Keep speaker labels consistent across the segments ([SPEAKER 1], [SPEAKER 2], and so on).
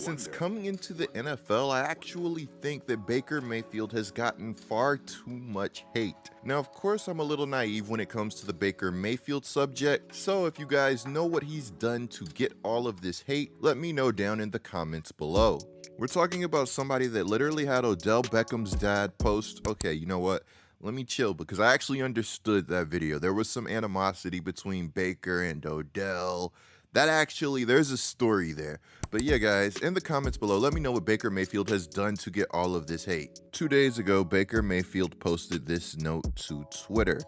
[SPEAKER 1] Since coming into the NFL, I actually think that Baker Mayfield has gotten far too much hate. Now, of course, I'm a little naive when it comes to the Baker Mayfield subject, so if you guys know what he's done to get all of this hate, let me know down in the comments below. We're talking about somebody that literally had Odell Beckham's dad post, okay, you know what? Let me chill because I actually understood that video. There was some animosity between Baker and Odell. There's a story there. But yeah, guys, in the comments below, let me know what Baker Mayfield has done to get all of this hate. 2 days ago, Baker Mayfield posted this note to Twitter.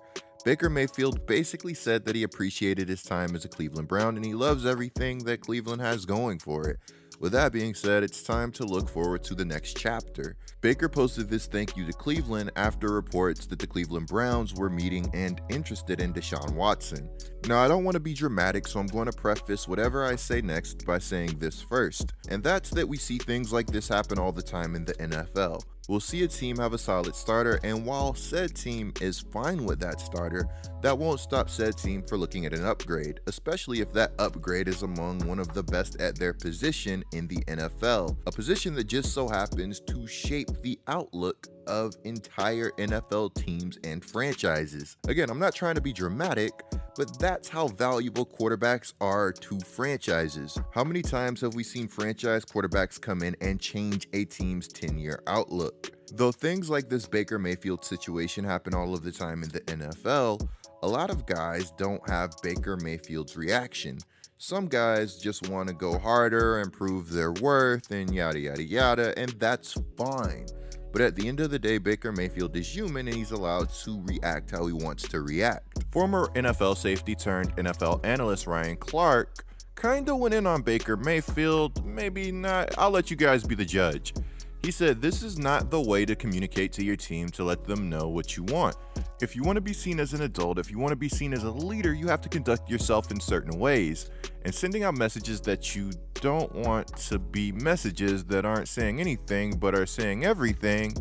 [SPEAKER 1] Baker Mayfield basically said that he appreciated his time as a Cleveland Brown and he loves everything that Cleveland has going for it. With that being said, it's time to look forward to the next chapter. Baker posted this thank you to Cleveland after reports that the Cleveland Browns were meeting and interested in Deshaun Watson. Now, I don't want to be dramatic, so I'm going to preface whatever I say next by saying this first, and that's that we see things like this happen all the time in the NFL. We'll see a team have a solid starter, and while said team is fine with that starter, that won't stop said team for looking at an upgrade, especially if that upgrade is among one of the best at their position in the NFL, a position that just so happens to shape the outlook of entire NFL teams and franchises. Again, I'm not trying to be dramatic, but that's how valuable quarterbacks are to franchises. How many times have we seen franchise quarterbacks come in and change a team's 10-year outlook? Though things like this Baker Mayfield situation happen all of the time in the NFL, a lot of guys don't have Baker Mayfield's reaction. Some guys just want to go harder and prove their worth and yada yada yada, and that's fine. But at the end of the day, Baker Mayfield is human and he's allowed to react how he wants to react. Former NFL safety turned NFL analyst Ryan Clark kinda went in on Baker Mayfield, maybe not, I'll let you guys be the judge. He said, "This is not the way to communicate to your team to let them know what you want. If you want to be seen as an adult, if you want to be seen as a leader, you have to conduct yourself in certain ways. And sending out messages that you don't want to be messages that aren't saying anything but are saying everything,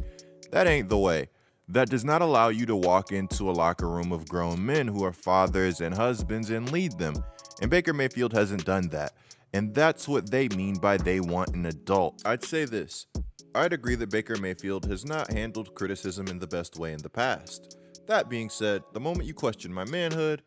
[SPEAKER 1] that ain't the way. That does not allow you to walk into a locker room of grown men who are fathers and husbands and lead them." And Baker Mayfield hasn't done that. And that's what they mean by they want an adult. I'd say this. I'd agree that Baker Mayfield has not handled criticism in the best way in the past. That being said, the moment you question my manhood,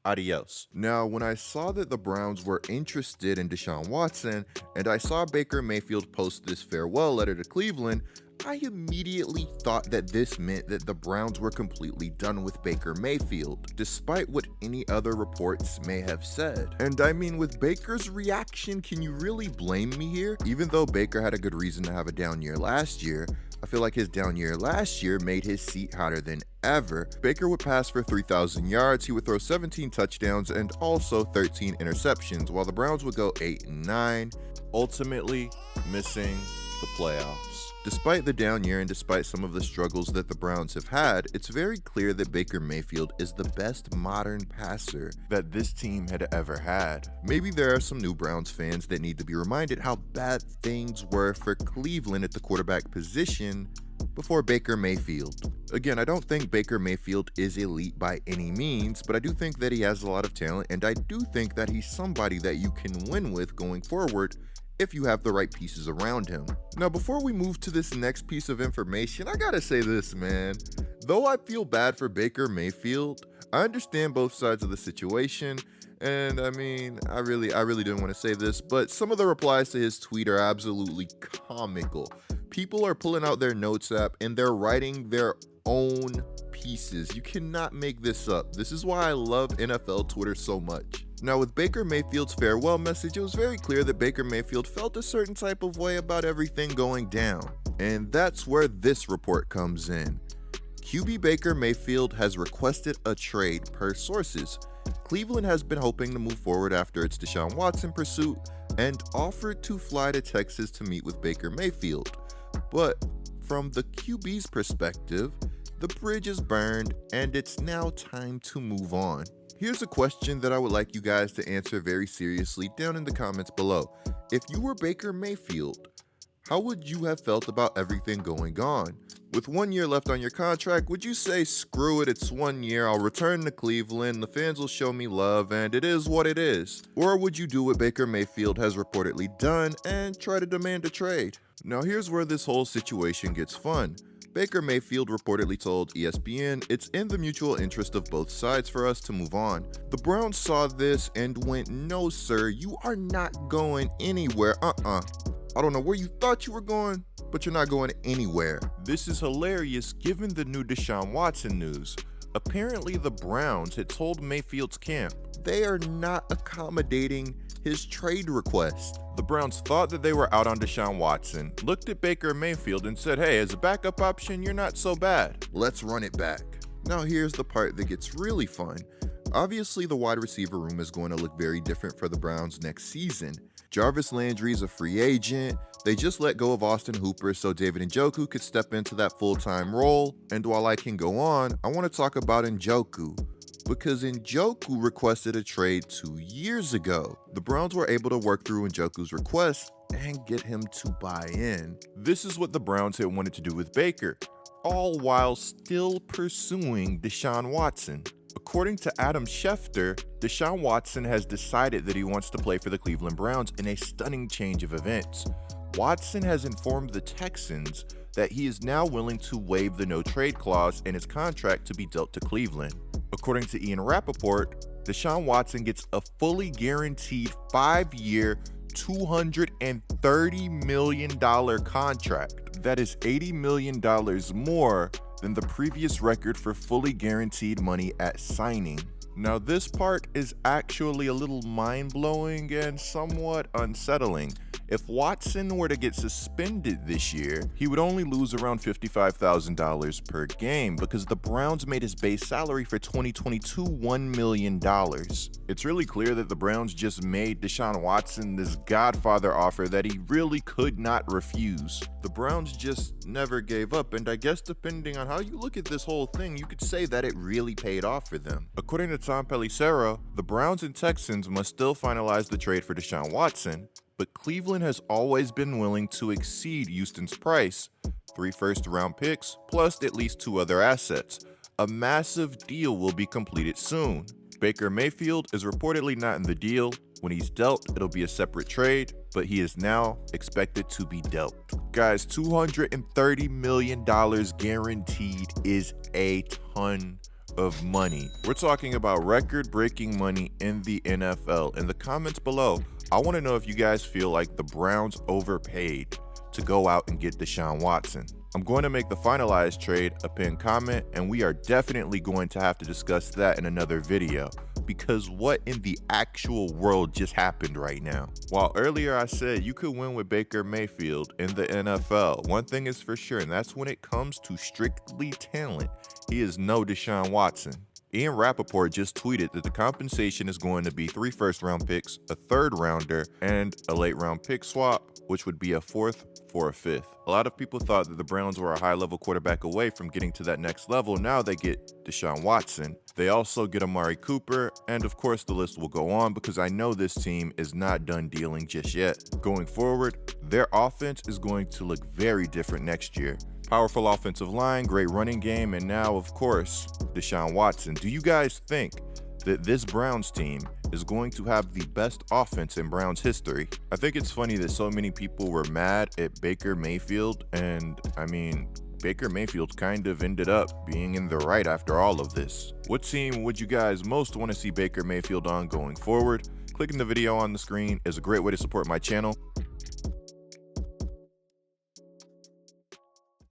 [SPEAKER 1] adios. Now, when I saw that the Browns were interested in Deshaun Watson, and I saw Baker Mayfield post this farewell letter to Cleveland, I immediately thought that this meant that the Browns were completely done with Baker Mayfield, despite what any other reports may have said. And I mean, with Baker's reaction, can you really blame me here? Even though Baker had a good reason to have a down year last year, I feel like his down year last year made his seat hotter than ever. Baker would pass for 3,000 yards, he would throw 17 touchdowns and also 13 interceptions, while the Browns would go 8-9, ultimately missing the playoffs. Despite the down year and despite some of the struggles that the Browns have had, it's very clear that Baker Mayfield is the best modern passer that this team had ever had. Maybe there are some new Browns fans that need to be reminded how bad things were for Cleveland at the quarterback position before Baker Mayfield. Again, I don't think Baker Mayfield is elite by any means, but I do think that he has a lot of talent, and I do think that he's somebody that you can win with going forward if you have the right pieces around him. Now, before we move to this next piece of information, I gotta say this, man. Though I feel bad for Baker Mayfield, I understand both sides of the situation, and I mean, I really didn't want to say this, but some of the replies to his tweet are absolutely comical. People are pulling out their notes app and they're writing their own pieces. You cannot make this up. This is why I love NFL Twitter so much. Now, with Baker Mayfield's farewell message, it was very clear that Baker Mayfield felt a certain type of way about everything going down. And that's where this report comes in. QB Baker Mayfield has requested a trade per sources. Cleveland has been hoping to move forward after its Deshaun Watson pursuit and offered to fly to Texas to meet with Baker Mayfield. But from the QB's perspective, the bridge is burned and it's now time to move on. Here's a question that I would like you guys to answer very seriously down in the comments below. If you were Baker Mayfield, How would you have felt about everything going on? With 1 year left on your contract, would you say, screw it, it's 1 year, I'll return to Cleveland, the fans will show me love, and it is what it is? Or would you do what Baker Mayfield has reportedly done and try to demand a trade? Now here's where this whole situation gets fun. Baker Mayfield reportedly told ESPN, "It's in the mutual interest of both sides for us to move on." The Browns saw this and went, "No sir, you are not going anywhere, I don't know where you thought you were going, but you're not going anywhere." This is hilarious given the new Deshaun Watson news. Apparently the Browns had told Mayfield's camp they are not accommodating his trade request. The Browns thought that they were out on Deshaun Watson, looked at Baker Mayfield and said, "Hey, as a backup option, you're not so bad. Let's run it back." Now here's the part that gets really fun. Obviously the wide receiver room is going to look very different for the Browns next season. Jarvis Landry's a free agent. They just let go of Austin Hooper so David Njoku could step into that full-time role. And while I can go on, I want to talk about Njoku, because Njoku requested a trade 2 years ago. The Browns were able to work through Njoku's request and get him to buy in. This is what the Browns had wanted to do with Baker, all while still pursuing Deshaun Watson. According to Adam Schefter, Deshaun Watson has decided that he wants to play for the Cleveland Browns in a stunning change of events. Watson has informed the Texans that he is now willing to waive the no-trade clause in his contract to be dealt to Cleveland. According to Ian Rappaport, Deshaun Watson gets a fully guaranteed 5-year, $230 million contract. That is $80 million more than the previous record for fully guaranteed money at signing. Now this part is actually a little mind-blowing and somewhat unsettling. If Watson were to get suspended this year, he would only lose around $55,000 per game because the Browns made his base salary for 2022 $1 million. It's really clear that the Browns just made Deshaun Watson this godfather offer that he really could not refuse. The Browns just never gave up, and I guess depending on how you look at this whole thing, you could say that it really paid off for them. According to Tom Pelissero, the Browns and Texans must still finalize the trade for Deshaun Watson, but Cleveland has always been willing to exceed Houston's price, 3 first-round picks plus at least 2 other assets. A massive deal will be completed soon. Baker Mayfield is reportedly not in the deal. When he's dealt, it'll be a separate trade, but he is now expected to be dealt. Guys, $230 million guaranteed is a ton of money. We're talking about record-breaking money in the NFL. In the comments below, I want to know if you guys feel like the Browns overpaid to go out and get Deshaun Watson. I'm going to make the finalized trade a pinned comment, and we are definitely going to have to discuss that in another video, because what in the actual world just happened right now? While earlier I said you could win with Baker Mayfield in the NFL, one thing is for sure, and that's when it comes to strictly talent, he is no Deshaun Watson. Ian Rappaport just tweeted that the compensation is going to be 3 first-round picks, a 3rd rounder, and a late-round pick swap, which would be a 4th for a 5th. A lot of people thought that the Browns were a high-level quarterback away from getting to that next level. Now they get Deshaun Watson. They also get Amari Cooper, and of course the list will go on because I know this team is not done dealing just yet. Going forward, their offense is going to look very different next year. Powerful offensive line, great running game, and now, of course, Deshaun Watson. Do you guys think that this Browns team is going to have the best offense in Browns history? I think it's funny that so many people were mad at Baker Mayfield, and I mean, Baker Mayfield kind of ended up being in the right after all of this. What team would you guys most want to see Baker Mayfield on going forward? Clicking the video on the screen is a great way to support my channel.